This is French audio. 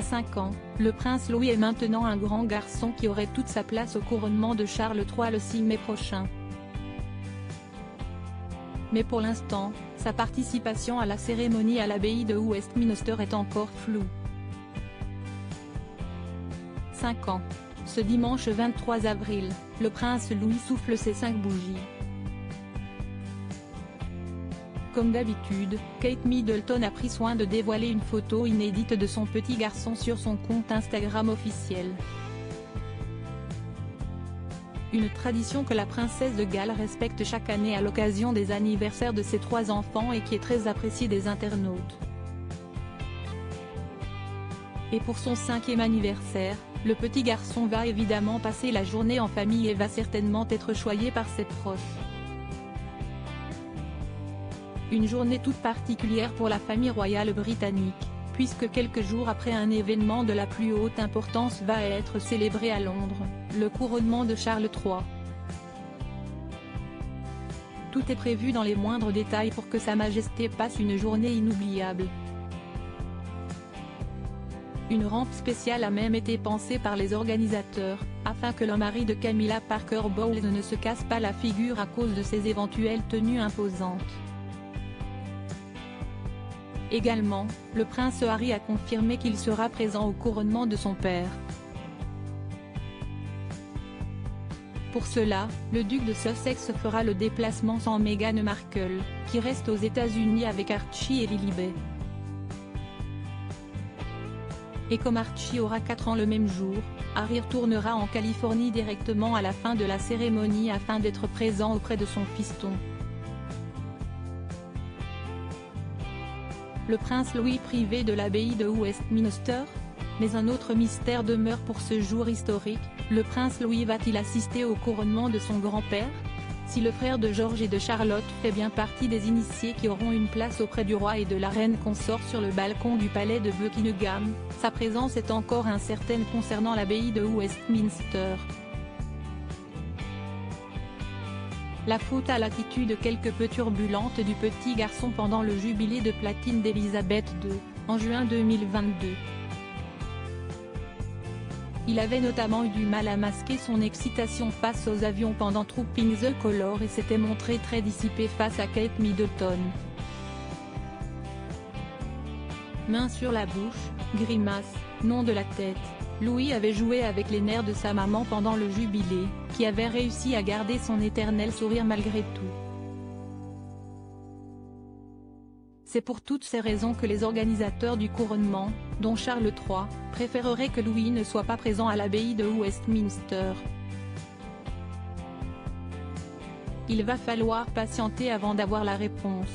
À 5 ans, le prince Louis est maintenant un grand garçon qui aurait toute sa place au couronnement de Charles III le 6 mai prochain. Mais pour l'instant, sa participation à la cérémonie à l'abbaye de Westminster est encore floue. 5 ans. Ce dimanche 23 avril, le prince Louis souffle ses 5 bougies. Comme d'habitude, Kate Middleton a pris soin de dévoiler une photo inédite de son petit garçon sur son compte Instagram officiel. Une tradition que la princesse de Galles respecte chaque année à l'occasion des anniversaires de ses 3 enfants et qui est très appréciée des internautes. Et pour son 5e anniversaire, le petit garçon va évidemment passer la journée en famille et va certainement être choyé par ses proches. Une journée toute particulière pour la famille royale britannique, puisque quelques jours après un événement de la plus haute importance va être célébré à Londres, le couronnement de Charles III. Tout est prévu dans les moindres détails pour que Sa Majesté passe une journée inoubliable. Une rampe spéciale a même été pensée par les organisateurs, afin que le mari de Camilla Parker Bowles ne se casse pas la figure à cause de ses éventuelles tenues imposantes. Également, le prince Harry a confirmé qu'il sera présent au couronnement de son père. Pour cela, le duc de Sussex fera le déplacement sans Meghan Markle, qui reste aux États-Unis avec Archie et Lilibet. Et comme Archie aura 4 ans le même jour, Harry retournera en Californie directement à la fin de la cérémonie afin d'être présent auprès de son fiston. Le prince Louis privé de l'abbaye de Westminster? Mais un autre mystère demeure pour ce jour historique, le prince Louis va-t-il assister au couronnement de son grand-père? Si le frère de George et de Charlotte fait bien partie des initiés qui auront une place auprès du roi et de la reine consort sur le balcon du palais de Buckingham, sa présence est encore incertaine concernant l'abbaye de Westminster. La faute à l'attitude quelque peu turbulente du petit garçon pendant le jubilé de platine d'Elisabeth II, en juin 2022. Il avait notamment eu du mal à masquer son excitation face aux avions pendant Trooping the Colour et s'était montré très dissipé face à Kate Middleton. Main sur la bouche, grimace, nom de la tête, Louis avait joué avec les nerfs de sa maman pendant le jubilé, qui avait réussi à garder son éternel sourire malgré tout. C'est pour toutes ces raisons que les organisateurs du couronnement, dont Charles III, préféreraient que Louis ne soit pas présent à l'abbaye de Westminster. Il va falloir patienter avant d'avoir la réponse.